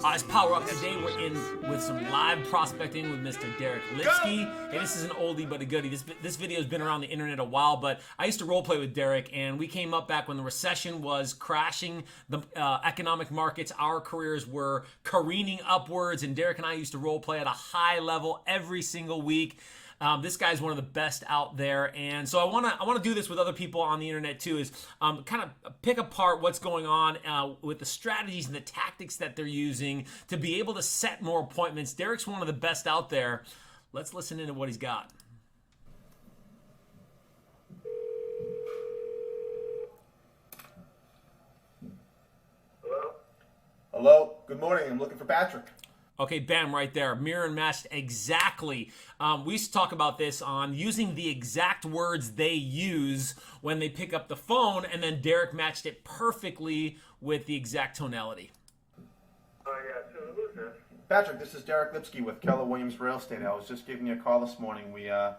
It's Power Up. Today we're in with some live prospecting with Mr. Deric Lipski. Hey, this is an oldie but a goodie. This video has been around the internet a while, but I used to role play with Deric, and we came up back when the recession was crashing the economic markets. Our careers were careening upwards, and Deric and I used to role play at a high level every single week. This guy's one of the best out there, and so I want to do this with other people on the internet too. Is kind of pick apart what's going on with the strategies and the tactics that they're using to be able to set more appointments. Deric's one of the best out there. Let's listen into what he's got. Hello? Hello, good morning. I'm looking for Patrick. Okay, bam, right there. Mirror and matched exactly. We used to talk about this on using the exact words they use when they pick up the phone, and then Deric matched it perfectly with the exact tonality. Oh, yeah, so who's this? Patrick, this is Deric Lipski with Keller Williams Real Estate. I was just giving you a call this morning. I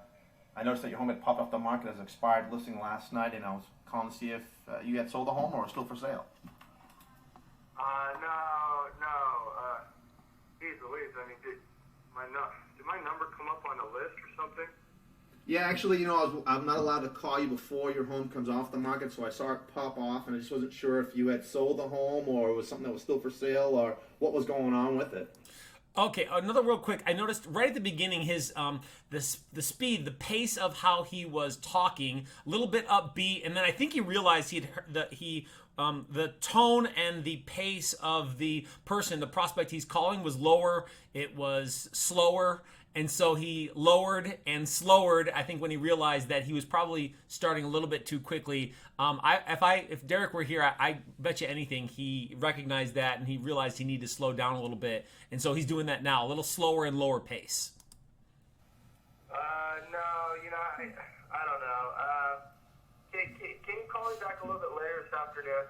noticed that your home had popped off the market as an expired listing last night, and I was calling to see if you had sold the home or was still for sale. No. Geez Louise, I mean, did my number come up on a list or something? Yeah, actually, I'm not allowed to call you before your home comes off the market, so I saw it pop off, and I just wasn't sure if you had sold the home or it was something that was still for sale or what was going on with it. Okay, another real quick. I noticed right at the beginning his the speed, the pace of how he was talking, a little bit upbeat, and then I think he realized the tone and the pace of the prospect he's calling was lower. It was slower, and so he lowered and slowered. I think when he realized that he was probably starting a little bit too quickly. If Deric were here, I bet you anything he recognized that and he realized he needed to slow down a little bit, and so he's doing that now, a little slower and lower pace. No, I don't know. Can you call me back a little bit later this afternoon?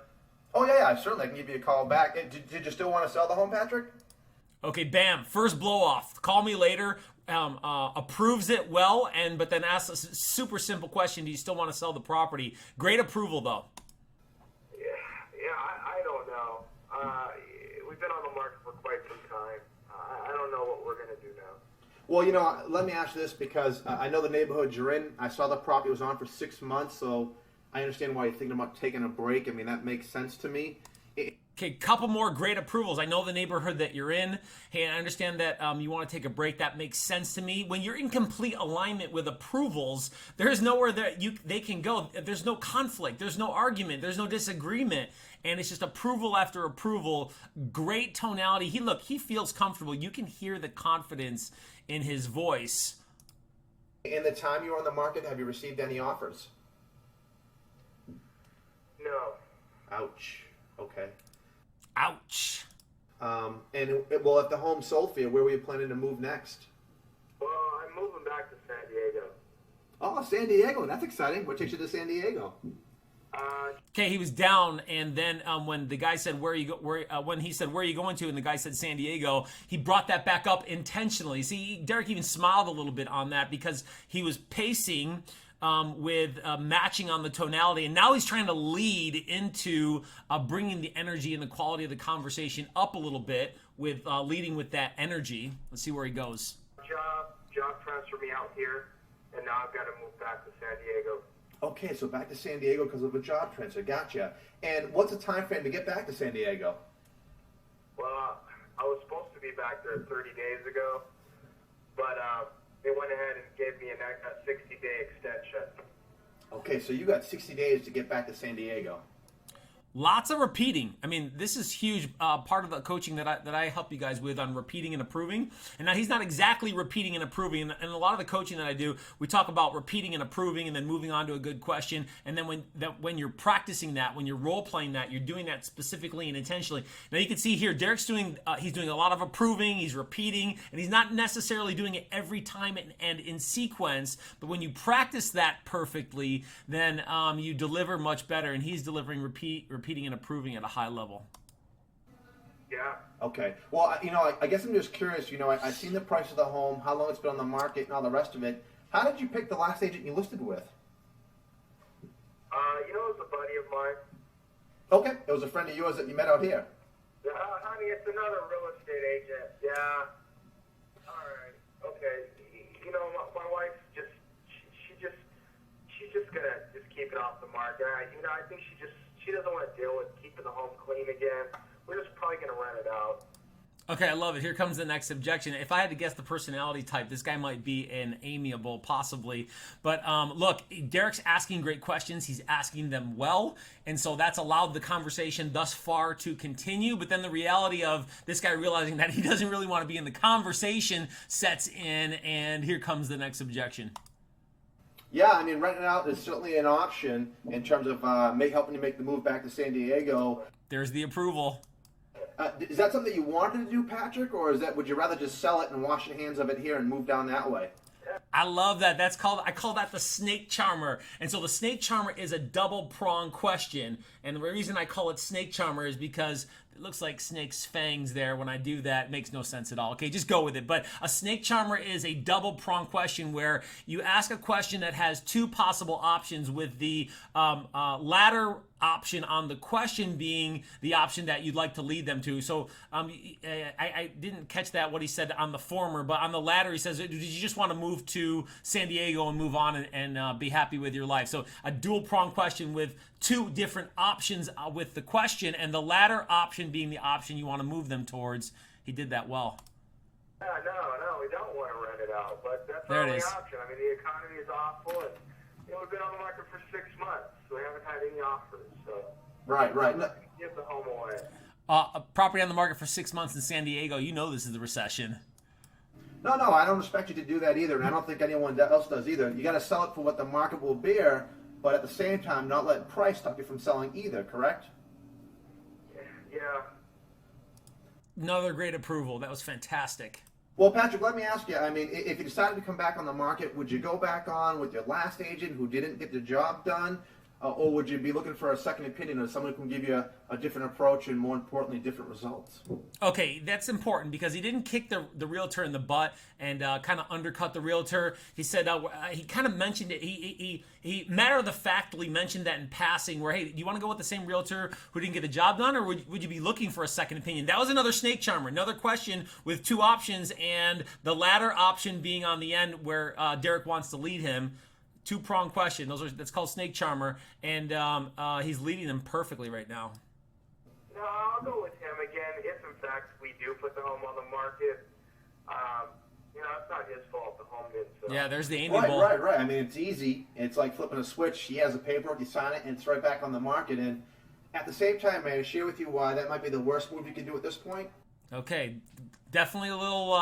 Oh, yeah, certainly. I can give you a call back. Did you still want to sell the home, Patrick? Okay, bam, first blow off. Call me later. Approves it well, but then asks a super simple question: do you still want to sell the property? Great approval, though. Yeah, I don't know. We've been on the market for quite some time. I don't know what we're going to do now. Well, let me ask you this because I know the neighborhood you're in. I saw the property was on for 6 months, so I understand why you're thinking about taking a break. I mean, that makes sense to me. Okay, couple more great approvals. I know the neighborhood that you're in. Hey, I understand that you want to take a break. That makes sense to me. When you're in complete alignment with approvals, there's nowhere that they can go. There's no conflict. There's no argument. There's no disagreement. And it's just approval after approval. Great tonality. He feels comfortable. You can hear the confidence in his voice. In the time you were on the market, have you received any offers? No. Ouch. Okay. Ouch. If the home sold for you, where were you planning to move next? Well, I'm moving back to San Diego. Oh, San Diego. That's exciting. What takes you to San Diego? Okay, he was down, and then when the guy said when he said where are you going to, and the guy said San Diego, he brought that back up intentionally. See, Deric even smiled a little bit on that because he was pacing with matching on the tonality, and now he's trying to lead into bringing the energy and the quality of the conversation up a little bit with leading with that energy. Let's see where he goes. Job transfer me out here, and now I've got to move back to San Diego. Okay, so back to San Diego because of a job transfer. Gotcha. And what's the time frame to get back to San Diego? Well, I was supposed to be back there 30 days ago, but they went ahead and gave me a 60-day extension. Okay, so you got 60 days to get back to San Diego. Lots of repeating. I mean, this is huge part of the coaching that I help you guys with on repeating and approving. And now he's not exactly repeating and approving. And a lot of the coaching that I do, we talk about repeating and approving and then moving on to a good question. And then when you're practicing that, when you're role playing that, you're doing that specifically and intentionally. Now you can see here, Deric's doing a lot of approving, he's repeating, and he's not necessarily doing it every time and in sequence. But when you practice that perfectly, then you deliver much better. And he's delivering repeating and approving at a high level. Yeah. Okay. Well, I guess I'm just curious. I've seen the price of the home, how long it's been on the market, and all the rest of it. How did you pick the last agent you listed with? It was a buddy of mine. Okay. It was a friend of yours that you met out here. How do you think another real estate agent. Yeah. All right. Okay. You know, my wife she's just gonna just keep it off the market. I think she doesn't want to deal with keeping the home clean again. We're just probably gonna rent it out. Okay, I love it. Here comes the next objection. If I had to guess the personality type, this guy might be an amiable, possibly. But look, Deric's asking great questions. He's asking them well. And so that's allowed the conversation thus far to continue. But then the reality of this guy realizing that he doesn't really want to be in the conversation sets in. And here comes the next objection. Yeah, I mean, renting out is certainly an option in terms of helping you make the move back to San Diego. There's the approval. Is that something you wanted to do, Patrick, or would you rather just sell it and wash your hands of it here and move down that way? I love that. I call that the snake charmer. And so the snake charmer is a double prong question. And the reason I call it snake charmer is because it looks like snake's fangs there when I do that. It makes no sense at all. Okay, just go with it. But a snake charmer is a double prong question where you ask a question that has two possible options, with the latter option on the question being the option that you'd like to lead them to. So I didn't catch that, what he said on the former, but on the latter he says, did you just want to move to San Diego and move on and be happy with your life? So a dual prong question with two different options with the question, and the latter option being the option you want to move them towards. He did that well. No, we don't want to rent it out, but that's There our it only is. option. I mean, the economy is awful, and we've been on the market for 6 months, so we haven't had any offers. So Right. No, give the home away. A property on the market for 6 months in San Diego. You know this is the recession. no, I don't expect you to do that either, and I don't think anyone else does either. You got to sell it for what the market will bear, but at the same time, not let price stop you from selling either, correct? Yeah. Another great approval. That was fantastic. Well, Patrick, let me ask you, I mean, if you decided to come back on the market, would you go back on with your last agent who didn't get the job done? Or would you be looking for a second opinion of someone who can give you a different approach and, more importantly, different results? Okay, that's important because he didn't kick the realtor in the butt and kind of undercut the realtor. He said he kind of mentioned it. He matter-of-the-factly mentioned that in passing, where, hey, do you want to go with the same realtor who didn't get the job done, or would you be looking for a second opinion? That was another snake charmer, another question with two options, and the latter option being on the end where Deric wants to lead him. Two-prong question. That's called snake charmer, and he's leading them perfectly right now. No, I'll go with him again if, in fact, we do put the home on the market. It's not his fault the home didn't sell. Yeah, there's the amiable. Right. I mean, it's easy. It's like flipping a switch. He has a paperwork, you sign it, and it's right back on the market. And at the same time, may I share with you why that might be the worst move you can do at this point? Okay, definitely a little.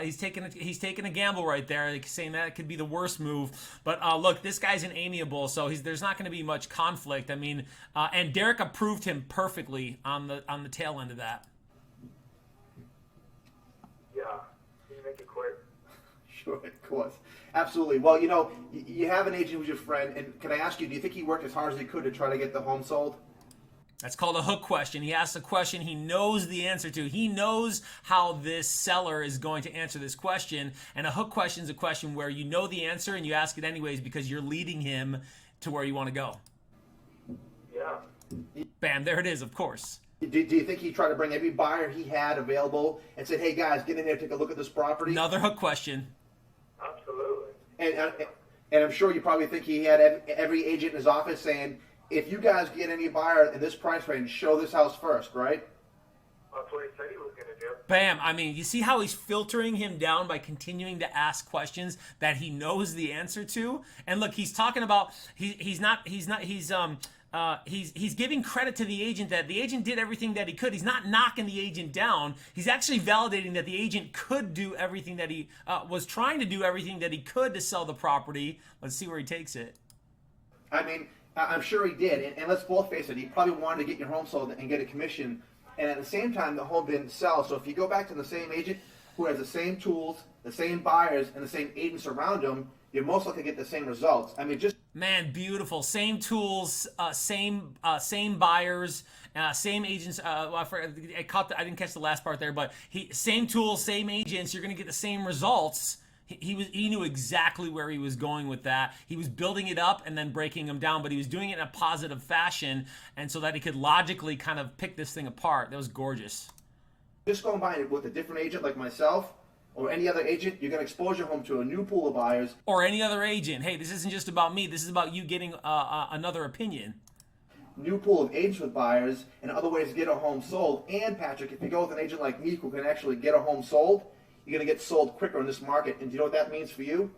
He's taking a gamble right there, saying that it could be the worst move. But look, this guy's an amiable, so there's not going to be much conflict. I mean, and Deric approved him perfectly on the tail end of that. Yeah. Can you make it quick? Sure, of course. Absolutely. Well, you have an agent who's your friend, and can I ask you, do you think he worked as hard as he could to try to get the home sold? That's called a hook question. He asks a question he knows the answer to. He knows how this seller is going to answer this question. And a hook question is a question where you know the answer and you ask it anyways because you're leading him to where you want to go. Yeah. Bam, there it is, of course. Do you think he tried to bring every buyer he had available and said, hey, guys, get in here, take a look at this property? Another hook question. Absolutely. And I'm sure you probably think he had every agent in his office saying, if you guys get any buyer in this price range, show this house first, right? That's what he said he was going to do. Bam. I mean, you see how he's filtering him down by continuing to ask questions that he knows the answer to? And look, he's talking about he's giving credit to the agent that the agent did everything that he could. He's not knocking the agent down. He's actually validating that the agent could do everything that he was trying to do everything that he could to sell the property. Let's see where he takes it. I mean, I'm sure he did, and let's both face it, he probably wanted to get your home sold and get a commission, and at the same time, the home didn't sell. So if you go back to the same agent who has the same tools, the same buyers, and the same agents around him, you're most likely to get the same results. I mean, just... Man, beautiful. Same tools, same buyers, same agents. I didn't catch the last part there, but same tools, same agents. You're going to get the same results. He knew exactly where he was going with that. He was building it up and then breaking them down, but he was doing it in a positive fashion, and so that he could logically kind of pick this thing apart. That was gorgeous. Just going by with a different agent like myself or any other agent, you're going to expose your home to a new pool of buyers. Or any other agent. Hey, this isn't just about me. This is about you getting another opinion. New pool of agents with buyers and other ways to get a home sold. And Patrick, if you go with an agent like me who can actually get a home sold, you're going to get sold quicker in this market. And do you know what that means for you?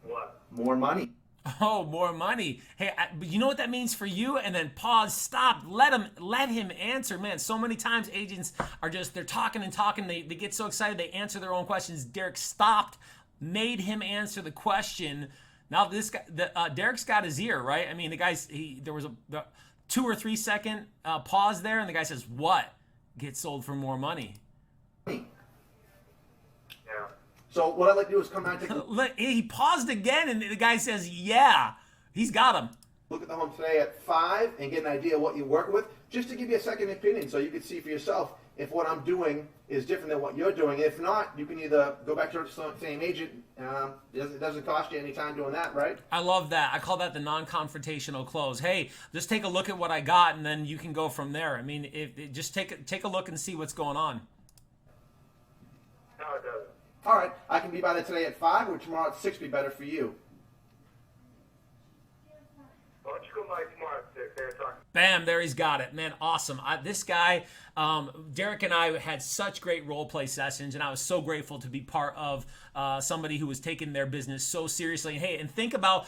What? More money. Oh, more money. Hey, but you know what that means for you? And then pause, stop, let him answer. Man, so many times agents are just, they're talking and talking. They get so excited they answer their own questions. Deric stopped, made him answer the question. Now this guy, Deric's got his ear, right? I mean, there was a 2 or 3 second pause there, and the guy says, "What? Get sold for more money." Yeah. So what I'd like to do is come out and take Look, he paused again, and the guy says, "Yeah, he's got him." look at the home today at 5 and get an idea of what you work with, just to give you a second opinion so you can see for yourself if what I'm doing is different than what you're doing. If not, you can either go back to the same agent. It doesn't cost you any time doing that, right? I love that. I call that the non-confrontational close. Hey, just take a look at what I got, and then you can go from there. I mean, just take a look and see what's going on. No, it doesn't. All right, I can be by there today at 5 or tomorrow at 6 be better for you. Why don't you come by tomorrow at 6 and talk? Bam, there he's got it. Man, awesome. This guy, Deric and I had such great role play sessions, and I was so grateful to be part of somebody who was taking their business so seriously. And hey, and think about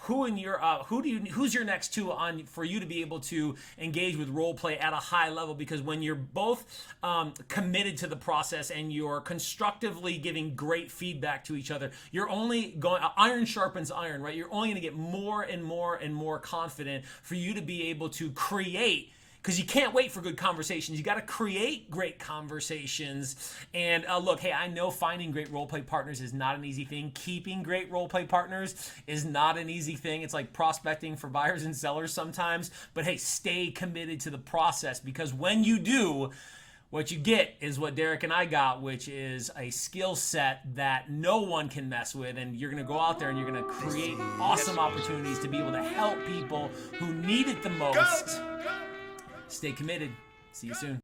who's your next two on for you to be able to engage with role play at a high level, because when you're both committed to the process and you're constructively giving great feedback to each other, you're only going, iron sharpens iron, right? You're only going to get more and more and more confident for you to be able to create, because you can't wait for good conversations. You got to create great conversations. And look, hey, I know finding great role play partners is not an easy thing. Keeping great role play partners is not an easy thing. It's like prospecting for buyers and sellers sometimes. But hey, stay committed to the process, because when you do, what you get is what Deric and I got, which is a skill set that no one can mess with. And you're going to go out there and you're going to create awesome opportunities to be able to help people who need it the most. Stay committed. See you soon.